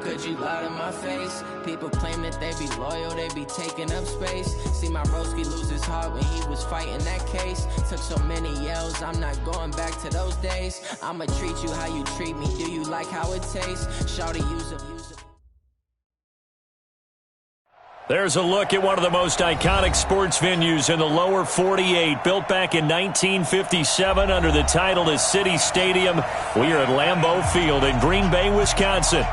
could you lie to my face? People claim that they be loyal, they be taking up space. See my broski lose his heart when he was fighting that case. Took so many yells, I'm not going back to those days. I'ma treat you how you treat me, do you like how it tastes? Shawty use it. There's a look at one of the most iconic sports venues in the lower 48. Built back in 1957 under the title of City Stadium. We are at Lambeau Field in Green Bay, Wisconsin.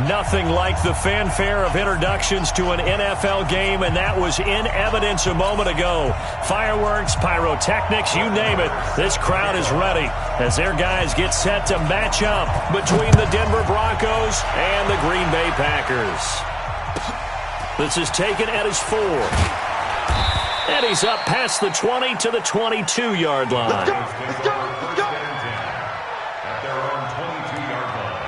Nothing like the fanfare of introductions to an NFL game, and that was in evidence a moment ago. Fireworks, pyrotechnics, you name it. This crowd is ready as their guys get set to match up between the Denver Broncos and the Green Bay Packers. This is taken at his 4. And he's up past the 20 to the 22-yard line. Let's go, let's go, let's go. At their own 22-yard line.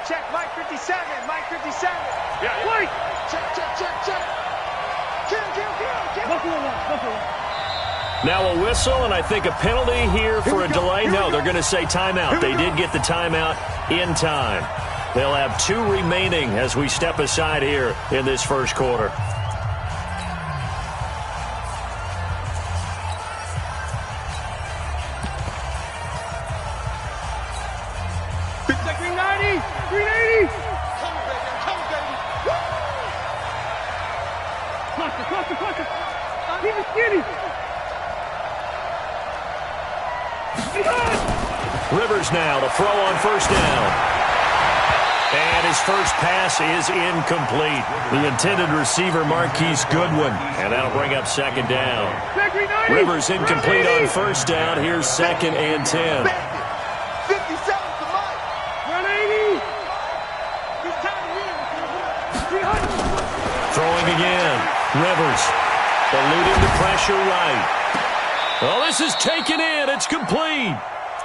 Check, Mike 57, Mike 57. Yeah. Wait! Check. Kill. Now a whistle, and I think a penalty here for a delay. No, they're going to say timeout. They did get the timeout in time. They'll have 2 remaining as we step aside here in this first quarter. Rivers now to throw on first down. And his first pass is incomplete. The intended receiver, Marquise Goodwin. And that'll bring up second down. Rivers incomplete on first down. Here's 2nd and 10. 57 to Mike. 180. Throwing again. Rivers eluding the pressure right. Well, this is taken in. It's complete.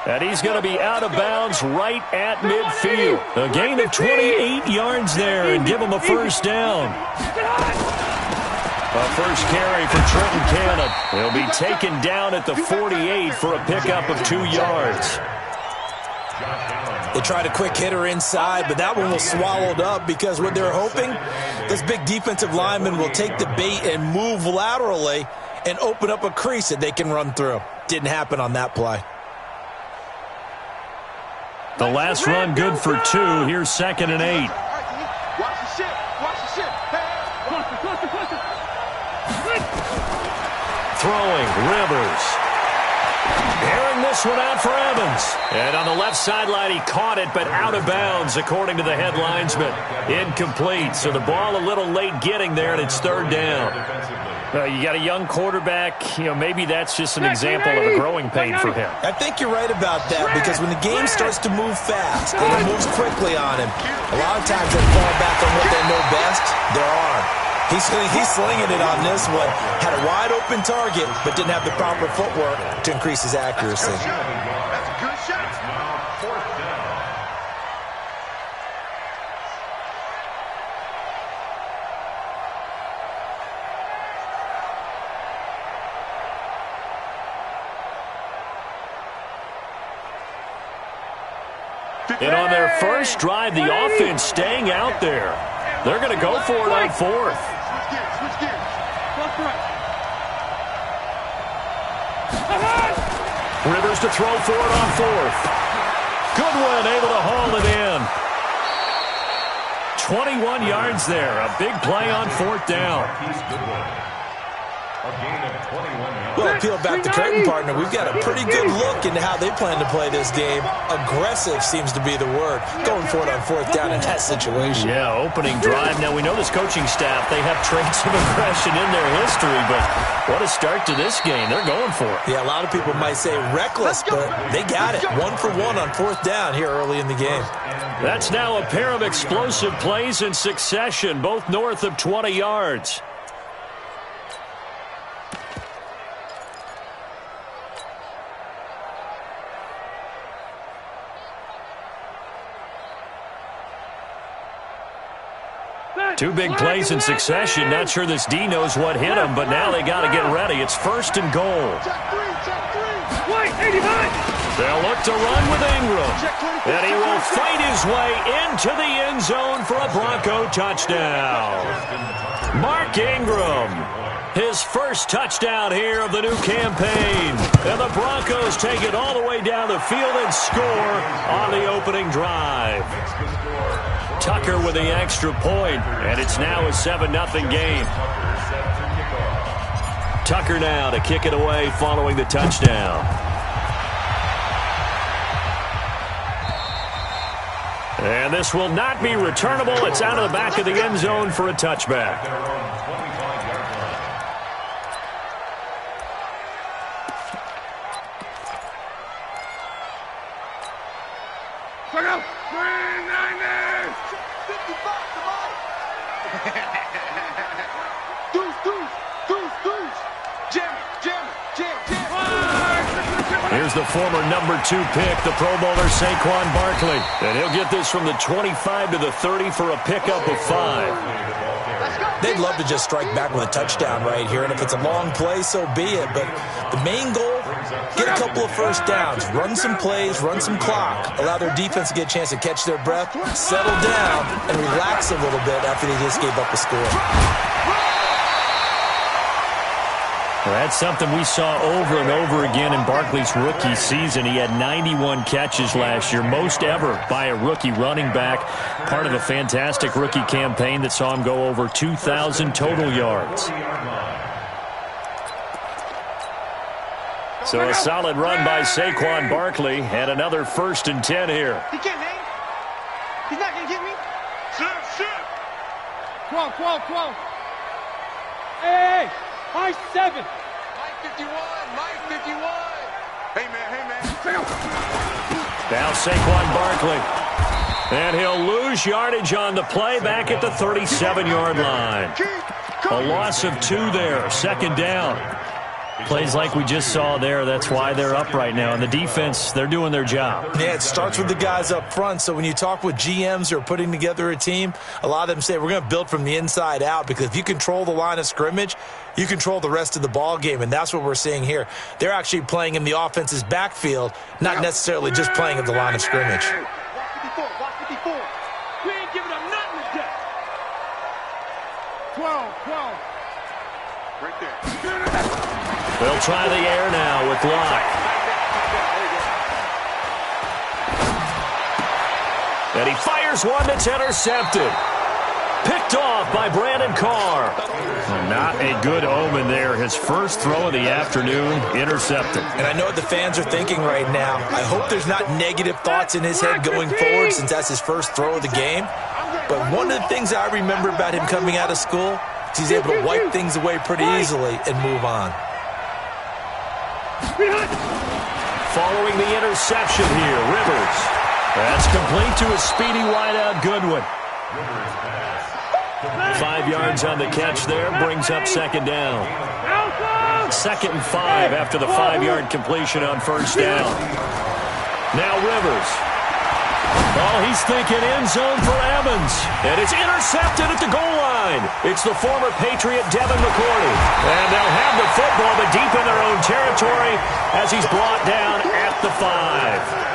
And he's going to be out of bounds right at midfield. A gain of 28 yards there and give him a first down. A first carry for Trenton Cannon. He'll be taken down at the 48 for a pickup of 2 yards. They tried a quick hitter inside, but that one was swallowed up because what they're hoping, this big defensive lineman will take the bait and move laterally and open up a crease that they can run through. Didn't happen on that play. The last run good for 2. Here's 2nd and 8. Watch the shit. Throwing, Rivers. Airing this one out for Evans. And on the left sideline, he caught it, but out of bounds, according to the head linesman. Incomplete. So the ball a little late getting there, and it's 3rd down. You got a young quarterback. Maybe that's just an example of a growing pain for him. I think you're right about that because when the game starts to move fast and it moves quickly on him, a lot of times they fall back on what they know best, their arm. He's slinging it on this one. Had a wide open target, but didn't have the proper footwork to increase his accuracy. That's a good shot. Now 4th down. And on their first drive, the offense staying out there. They're going to go for it on 4th. Switch gears. Rivers to throw for it on 4th. Goodwin able to haul it in. 21 yards there. A big play on 4th down. A gain of 21 yards. Well, peel back the curtain, partner. We've got a pretty good look into how they plan to play this game. Aggressive seems to be the word. Going for it on fourth down in that situation. Yeah, opening drive. Now, we know this coaching staff, they have traits of aggression in their history, but what a start to this game. They're going for it. Yeah, a lot of people might say reckless, but they got it. 1 for 1 on fourth down here early in the game. That's now a pair of explosive plays in succession, both north of 20 yards. Two big plays in succession. Not sure this D knows what hit him, but now they got to get ready. It's first and goal. They'll look to run with Ingram. And he will fight his way into the end zone for a Bronco touchdown. Mark Ingram, his first touchdown here of the new campaign. And the Broncos take it all the way down the field and score on the opening drive. Tucker with the extra point, and it's now a 7-0 game. Tucker now to kick it away following the touchdown. And this will not be returnable. It's out of the back of the end zone for a touchback. Here's the former number 2 pick, the Pro Bowler Saquon Barkley. And he'll get this from the 25 to the 30 for a pickup of 5. They'd love to just strike back with a touchdown right here, and if it's a long play, so be it. But the main goal, get a couple of first downs, run some plays, run some clock, allow their defense to get a chance to catch their breath, settle down, and relax a little bit after they just gave up a score. Well, that's something we saw over and over again in Barkley's rookie season. He had 91 catches last year, most ever by a rookie running back. Part of a fantastic rookie campaign that saw him go over 2,000 total yards. So a solid run by Saquon Barkley and another 1st and 10 here. He can't hang. He's not going to get me. Sit. 12. Hey. High 7. Mike 51. Hey, man. Now Saquon Barkley. And he'll lose yardage on the play back at the 37-yard line. A loss of 2 there. 2nd down. Plays like we just saw there, that's why they're up right now. And the defense, they're doing their job. Yeah, it starts with the guys up front. So when you talk with GMs who are putting together a team, a lot of them say we're going to build from the inside out, because if you control the line of scrimmage, you control the rest of the ball game, and that's what we're seeing here. They're actually playing in the offense's backfield, not necessarily just playing at the line of scrimmage. Block 54. We ain't giving up nothing today. 12. Right there. They'll try the air now with Locke. And he fires one that's intercepted. Picked off by Brandon Carr. Not a good omen there. His first throw of the afternoon, intercepted. And I know what the fans are thinking right now. I hope there's not negative thoughts in his head going forward, since that's his first throw of the game. But one of the things I remember about him coming out of school is he's able to wipe things away pretty easily and move on. Following the interception here, Rivers. That's complete to a speedy wideout Goodwin. 5 yards on the catch there, brings up 2nd down. 2nd and 5 after the 5-yard completion on 1st down. Now Rivers. Oh, he's thinking end zone for Evans. And it's intercepted at the goal line. It's the former Patriot Devin McCourty. And they'll have the football, but deep in their own territory as he's brought down at the 5.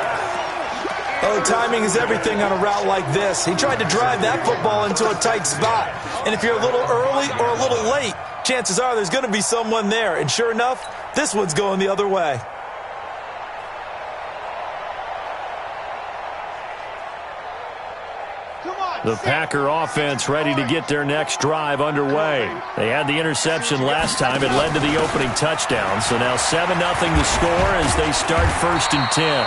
Oh, timing is everything on a route like this. He tried to drive that football into a tight spot. And if you're a little early or a little late, chances are there's going to be someone there. And sure enough, this one's going the other way. The Packer offense ready to get their next drive underway. They had the interception last time. It led to the opening touchdown. So now 7-0 the score as they start 1st and 10.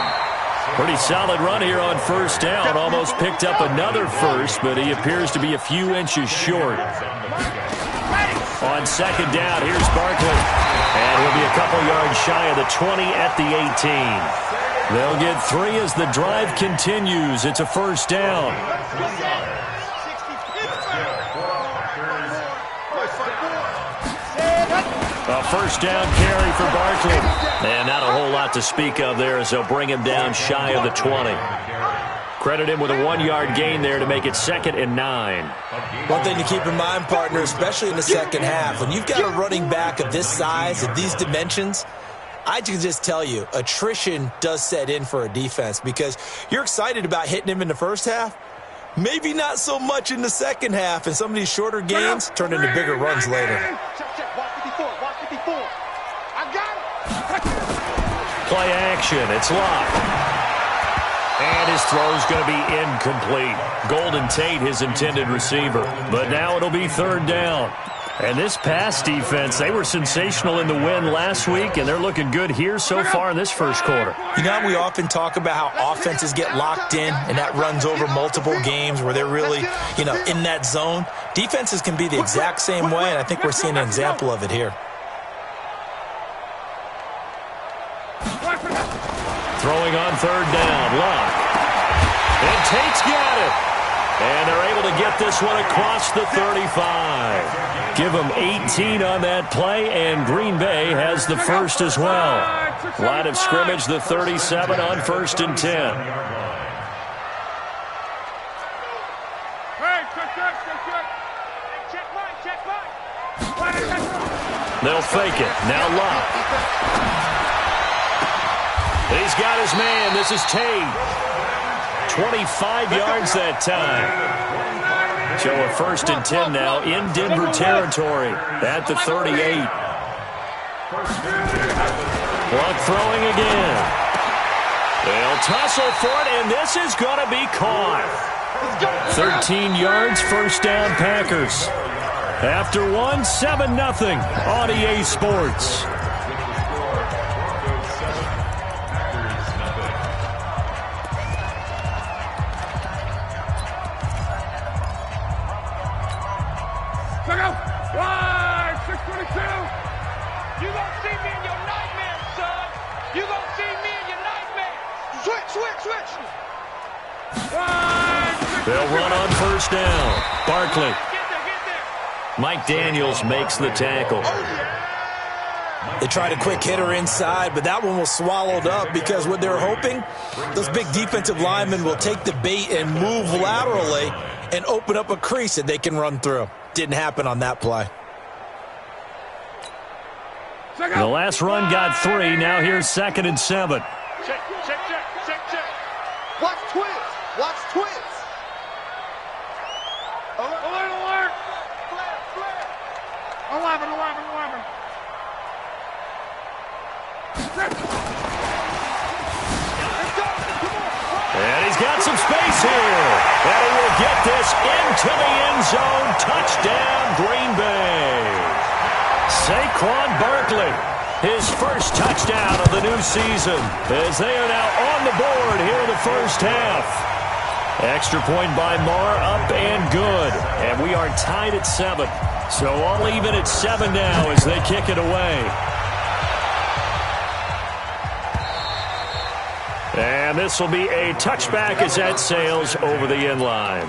Pretty solid run here on 1st down. Almost picked up another first, but he appears to be a few inches short. On 2nd down, here's Barkley. And he'll be a couple yards shy of the 20 at the 18. They'll get 3 as the drive continues. It's a 1st down. A 1st down carry for Barkley. And not a whole lot to speak of there as they'll bring him down shy of the 20. Credit him with a 1-yard gain there to make it 2nd and 9. One thing to keep in mind, partner, especially in the second half, when you've got a running back of this size, of these dimensions, I can just tell you, attrition does set in for a defense because you're excited about hitting him in the first half. Maybe not so much in the second half, and some of these shorter gains turn into bigger runs later. Play action. It's locked. And his throw's going to be incomplete. Golden Tate, his intended receiver. But now it'll be 3rd down. And this pass defense, they were sensational in the win last week, and they're looking good here so far in this first quarter. You know, we often talk about how offenses get locked in, and that runs over multiple games where they're really, in that zone. Defenses can be the exact same way, and I think we're seeing an example of it here. Throwing on 3rd down, Luck. And Tate's got it. And they're able to get this one across the 35. Give them 18 on that play, and Green Bay has the first as well. Line of scrimmage, the 37 on 1st and 10. They'll fake it. Now Luck. He's got his man. This is Tate. 25 yards that time. So a 1st and 10 now in Denver territory at the 38. Luck throwing again. They'll tussle for it, and this is going to be caught. 13 yards, 1st down Packers. After 7-0 on EA Sports. They'll run on 1st down. Barkley. Mike Daniels makes the tackle. They tried a quick hitter inside, but that one was swallowed up because what they're hoping, those big defensive linemen will take the bait and move laterally and open up a crease that they can run through. Didn't happen on that play. The last run got 3. Now here's 2nd and 7. Check. Watch twins. Alert. 11. And he's got some space here. And he will get this into the end zone. Touchdown, Green Bay. Saquon Barkley, his first touchdown of the new season, as they are now on the board here in the first half. Extra point by Marr, up and good. And we are tied at 7. So all even at 7 now as they kick it away. And this will be a touchback as that sails over the end line.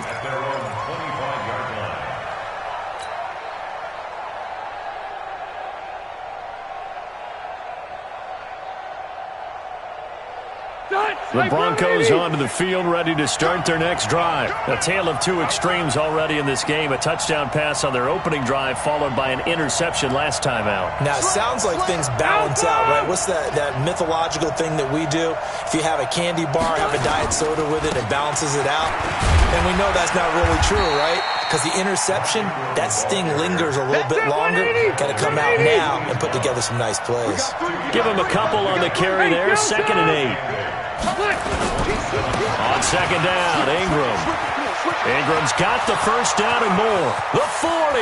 The Broncos onto the field, ready to start their next drive. A tale of 2 extremes already in this game. A touchdown pass on their opening drive, followed by an interception last time out. Now, it sounds like things balance out, right? What's that mythological thing that we do? If you have a candy bar, have a diet soda with it, it balances it out. And we know that's not really true, right? Because the interception, that sting lingers a little bit longer. Got to come out now and put together some nice plays. Give him a couple on the carry there. 2nd and 8. On 2nd down, Ingram. Ingram's got the first down and more. The 40,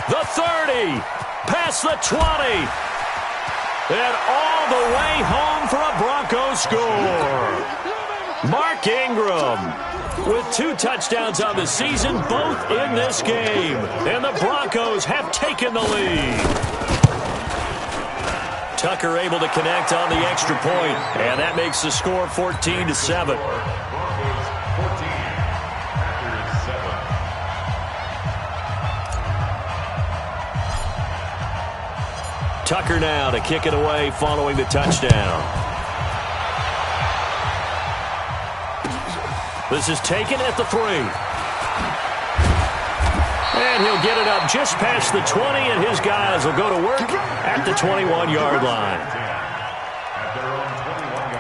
the 30, past the 20, and all the way home for a Broncos score. Mark Ingram with 2 touchdowns on the season, both in this game. And the Broncos have taken the lead. Tucker able to connect on the extra point, and that makes the score 14-7. Tucker now to kick it away following the touchdown. This is taken at the 3. And he'll get it up just past the 20, and his guys will go to work at the 21-yard line. At their own 21-yard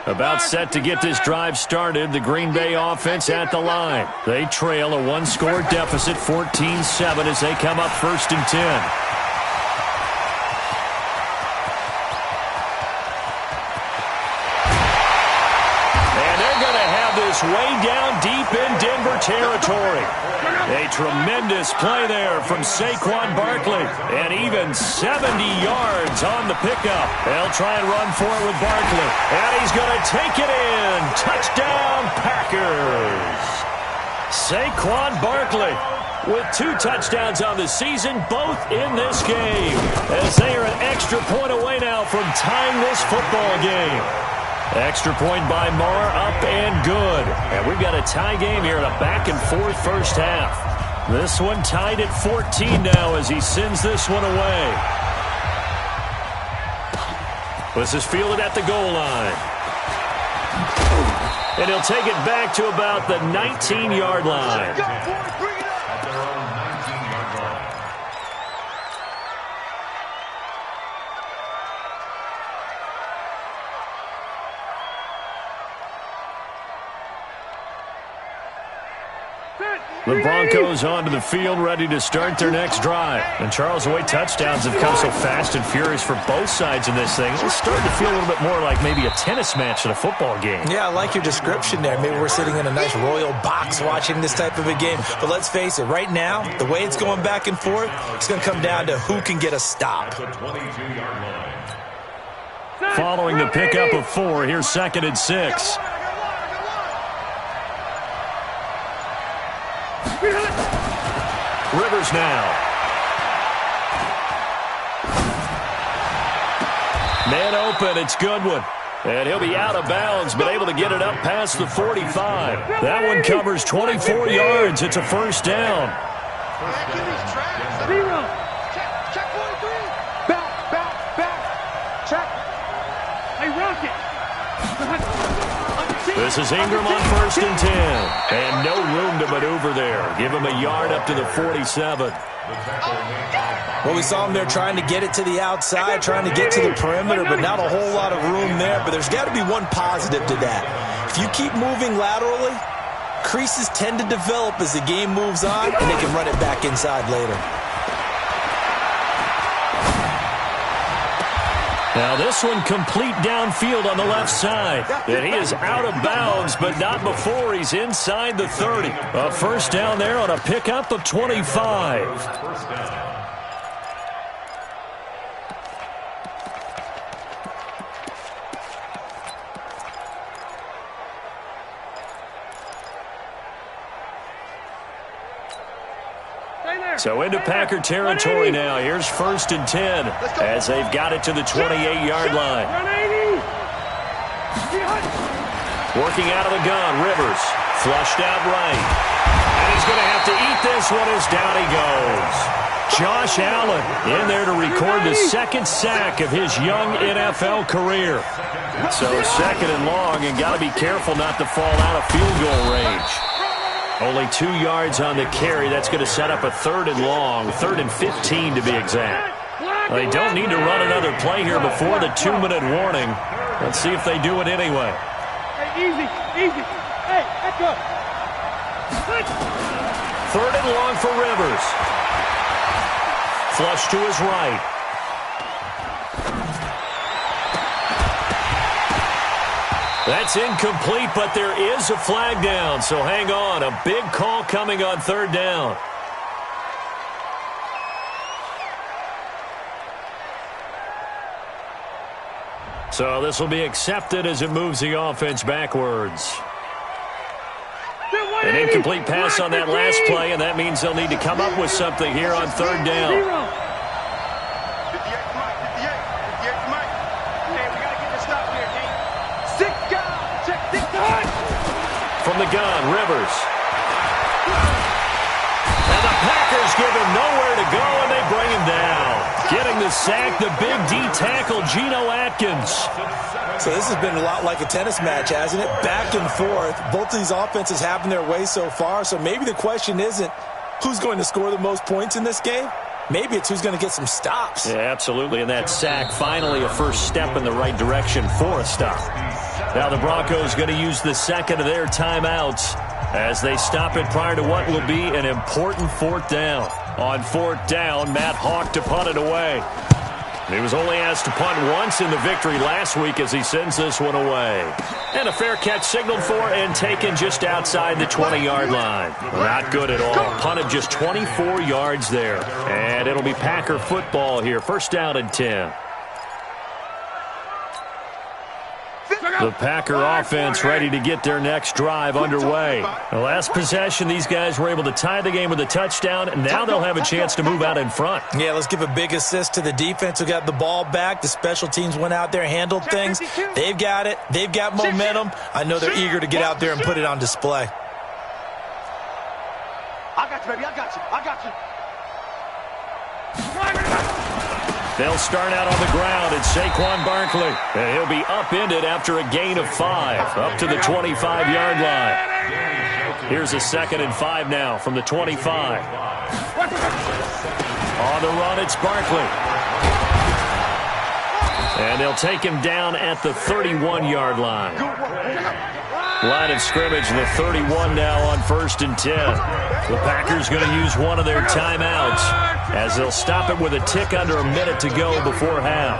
line. About set to get this drive started, the Green Bay offense at the line. They trail a 1-score deficit, 14-7, as they come up 1st and 10. Way down deep in Denver territory. A tremendous play there from Saquon Barkley. And even 70 yards on the pickup. They'll try and run for it with Barkley. And he's going to take it in. Touchdown, Packers. Saquon Barkley with 2 touchdowns on the season, both in this game. As they are an extra point away now from tying this football game. Extra point by Marr, up and good. And we've got a tie game here in a back-and-forth first half. This one tied at 14 now as he sends this one away. This is fielded at the goal line. And he'll take it back to about the 19-yard line. At their own 19-yard line. The Broncos onto the field, ready to start their next drive. And Charles, the way touchdowns have come so fast and furious for both sides in this thing, it's starting to feel a little bit more like maybe a tennis match in a football game. Yeah, I like your description there. Maybe we're sitting in a nice royal box watching this type of a game. But let's face it, right now, the way it's going back and forth, it's going to come down to who can get a stop. The 22-yard line. Following the pickup of 4, here's 2nd and 6. Rivers now. Man open, it's Goodwin. And he'll be out of bounds, but able to get it up past the 45. That one covers 24 yards. It's a first down. Check 43. Back. Check. Hey, Rocket. This is Ingram on 1st and 10. And no room to maneuver there. Give him a yard up to the 47. Well, we saw him there trying to get it to the outside, trying to get to the perimeter, but not a whole lot of room there. But there's got to be one positive to that. If you keep moving laterally, creases tend to develop as the game moves on, and they can run it back inside later. Now this one complete downfield on the left side. And he is out of bounds, but not before he's inside the 30. A first down there on a pickup of 25. First down. So into Packer territory now. Here's 1st and 10 as they've got it to the 28-yard line. Working out of the gun, Rivers. Flushed out right. And he's going to have to eat this one as down he goes. Josh Allen in there to record the 2nd sack of his young NFL career. So 2nd and long, and got to be careful not to fall out of field goal range. Only 2 yards on the carry. That's going to set up a 3rd and long, 3rd and 15 to be exact. They don't need to run another play here before the 2-minute warning. Let's see if they do it anyway. Hey, easy. Hey, let's go. 3rd and long for Rivers. flush to his right. That's incomplete, but there is a flag down, so hang on. A big call coming on third down. So this will be accepted as it moves the offense backwards. An incomplete pass on that last play, and that means they'll need to come up with something here on third down. 58 Mike. Hey, we got to get this stop here, King. Six guys. Check six guys. From the gun, Rivers. And the Packers give him nowhere to go, and they bring him down. Getting the sack, the big D tackle, Geno Atkins. So this has been a lot like a tennis match, hasn't it? Back and forth. Both of these offenses having their way so far. So maybe the question isn't who's going to score the most points in this game. Maybe it's who's going to get some stops. Yeah, absolutely. And that sack, finally a first step in the right direction for a stop. Now the Broncos going to use the second of their timeouts as they stop it prior to what will be an important fourth down. On fourth down, Matt Hawk to punt it away. He was only asked to punt once in the victory last week as he sends this one away. And a fair catch signaled for and taken just outside the 20-yard line. Not good at all. Punted just 24 yards there. And it'll be Packer football here. First down and 10. The Packer offense ready to get their next drive underway. The last possession, these guys were able to tie the game with a touchdown, and now they'll have a chance to move out in front. Yeah, let's give a big assist to the defense who got the ball back. The special teams went out there, handled things. They've got it. They've got momentum. I know they're eager to get out there and put it on display. I got you, baby. I got you. I got you. They'll start out on the ground. It's Saquon Barkley. And he'll be upended after a gain of 5, up to the 25-yard line. Here's a 2nd and 5 now from the 25. On the run, it's Barkley. And they'll take him down at the 31-yard line. Line of scrimmage, the 31 now on 1st and 10. The Packers going to use one of their timeouts as they'll stop it with a tick under a minute to go before half.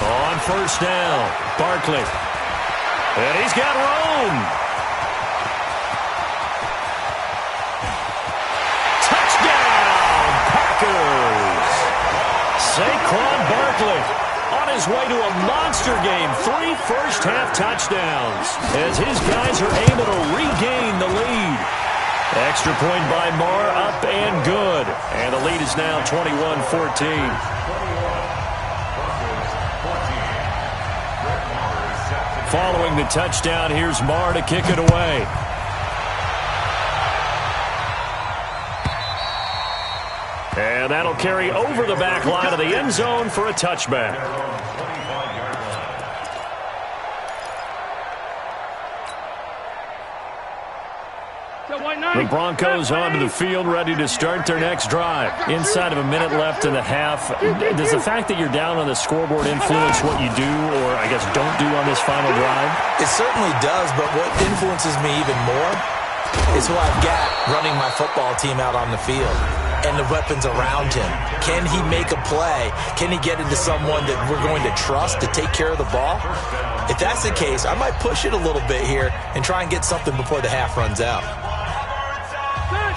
On 1st down, Barkley. And he's got room. Touchdown, Packers. Saquon Barkley on his way to a monster game. 3 first-half touchdowns as his guys are able to regain the lead. Extra point by Marr, up and good. And the lead is now 21-14. Following the touchdown, here's Marr to kick it away. And that'll carry over the back line of the end zone for a touchback. The Broncos onto the field, ready to start their next drive. Inside of a minute left in the half. Does the fact that you're down on the scoreboard influence what you do, or I guess don't do on this final drive? It certainly does, but what influences me even more is who I've got running my football team out on the field and the weapons around him. Can he make a play? Can he get into someone that we're going to trust to take care of the ball? If that's the case, I might push it a little bit here and try and get something before the half runs out.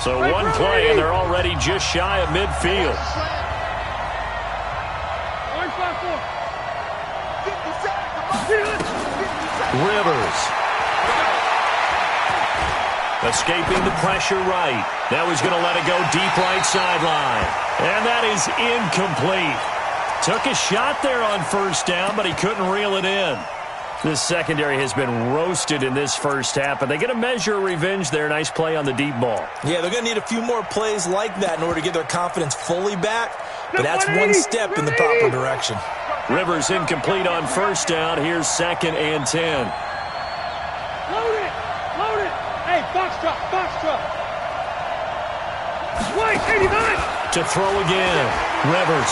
So one play, and they're already just shy of midfield. Rivers. Escaping the pressure right. Now he's going to let it go deep right sideline. And that is incomplete. Took a shot there on 1st down, but he couldn't reel it in. This secondary has been roasted in this first half, and they get a measure of revenge there. Nice play on the deep ball. Yeah, they're going to need a few more plays like that in order to get their confidence fully back, but that's one step in the proper direction. Rivers incomplete on 1st down. Here's 2nd and 10. Load it! Load it! Hey, box truck! White, 89! To throw again. Rivers.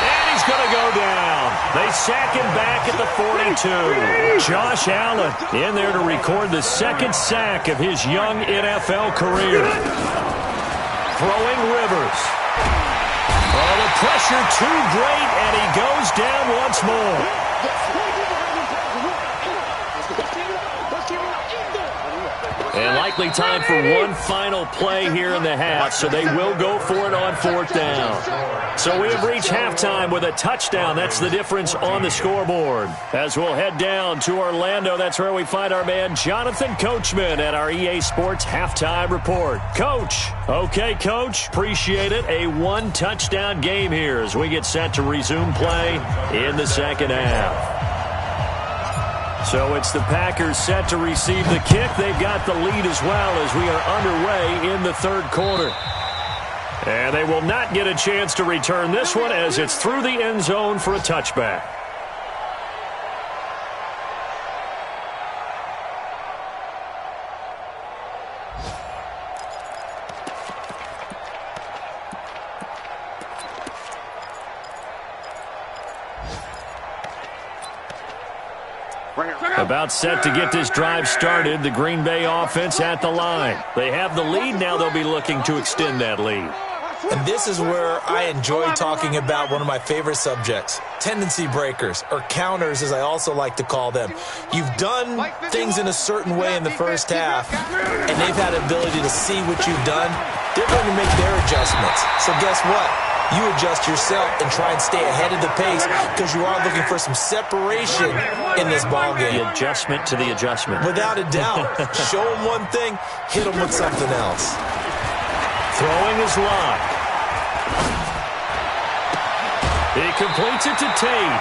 And he's going to go down. They sack him back at the 42. Josh Allen in there to record the 2nd sack of his young NFL career. throwing Rivers. Oh, the pressure too great, and he goes down once more. And likely time for one final play here in the half, so they will go for it on 4th down. So we have reached halftime with a touchdown. That's the difference on the scoreboard. As we'll head down to Orlando, that's where we find our man Jonathan Coachman at our EA Sports Halftime Report. Coach. Okay, Coach. Appreciate it. A one-touchdown game here as we get set to resume play in the second half. So it's the Packers set to receive the kick. They've got the lead as well as we are underway in the third quarter. And they will not get a chance to return this one as it's through the end zone for a touchback. About set to get this drive started, the Green Bay offense at the line. They have the lead, now they'll be looking to extend that lead. And this is where I enjoy talking about one of my favorite subjects, tendency breakers, or counters as I also like to call them. You've done things in a certain way in the first half, and they've had the ability to see what you've done. They're going to make their adjustments. So guess what? You adjust yourself and try and stay ahead of the pace because you are looking for some separation in this ballgame. The adjustment to the adjustment. Without a doubt. Show them one thing, hit them with something else. Throwing is locked. He completes it to Tate.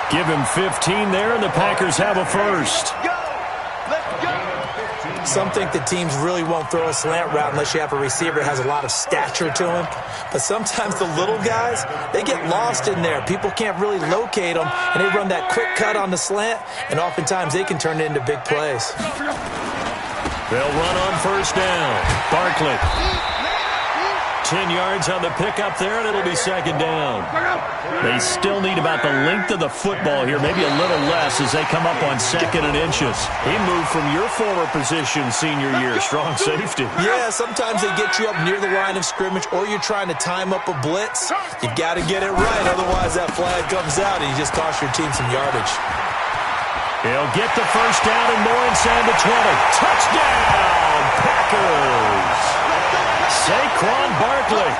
Give him 15 there, and the Packers have a first. Some think that teams really won't throw a slant route unless you have a receiver that has a lot of stature to him. But sometimes the little guys, they get lost in there. People can't really locate them, and they run that quick cut on the slant, and oftentimes they can turn it into big plays. They'll run on first down. Barkley. 10 yards on the pickup there, and it'll be second down. They still need about the length of the football here, maybe a little less as they come up on second and inches. He moved from your former position senior year, strong safety. Yeah, sometimes they get you up near the line of scrimmage, or you're trying to time up a blitz. You've got to get it right, otherwise that flag comes out and you just cost your team some yardage. He'll get the first down and more inside the 20. Touchdown, Packers! Saquon Barkley,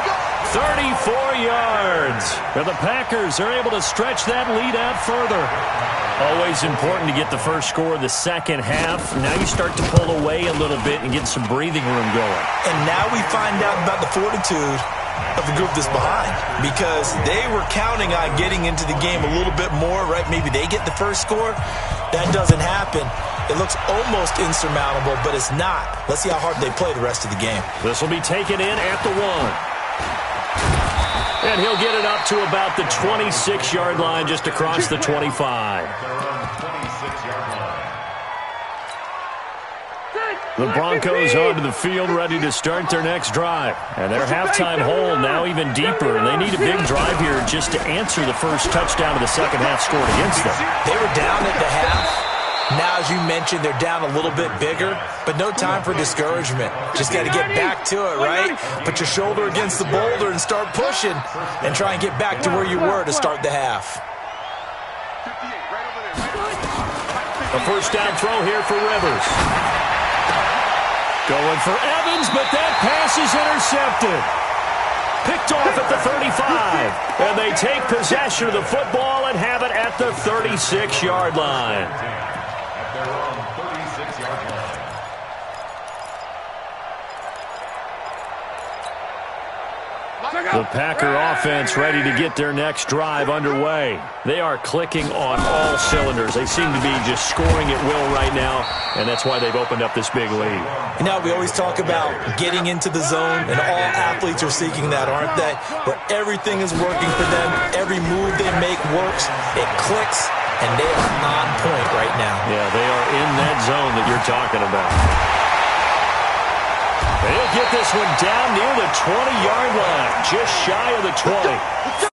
34 yards. And the Packers are able to stretch that lead out further. Always important to get the first score of the second half. Now you start to pull away a little bit and get some breathing room going. And now we find out about the fortitude of the group that's behind, because they were counting on getting into the game a little bit more, right? Maybe they get the first score. That doesn't happen. It looks almost insurmountable, but it's not. Let's see how hard they play the rest of the game. This will be taken in at the 1. And he'll get it up to about the 26-yard line, just across the 25. The Broncos onto the field, ready to start their next drive. And their halftime hole now even deeper, and they need a big drive here just to answer the first touchdown of the second half scored against them. They were down at the half. Now, as you mentioned, they're down a little bit bigger, but no time for discouragement. Just got to get back to it, right? Put your shoulder against the boulder and start pushing and try and get back to where you were to start the half. A first down throw here for Rivers. Going for Evans, but that pass is intercepted. Picked off at the 35. And they take possession of the football and have it at the 36-yard line. At their own 36-yard line. The Packer offense ready to get their next drive underway. They are clicking on all cylinders. They seem to be just scoring at will right now, and that's why they've opened up this big lead. You know, we always talk about getting into the zone, and all athletes are seeking that, aren't they? Where everything is working for them, every move they make works, it clicks, and they are on point right now. Yeah, they are in that zone that you're talking about. They'll get this one down near the 20-yard line, just shy of the 20.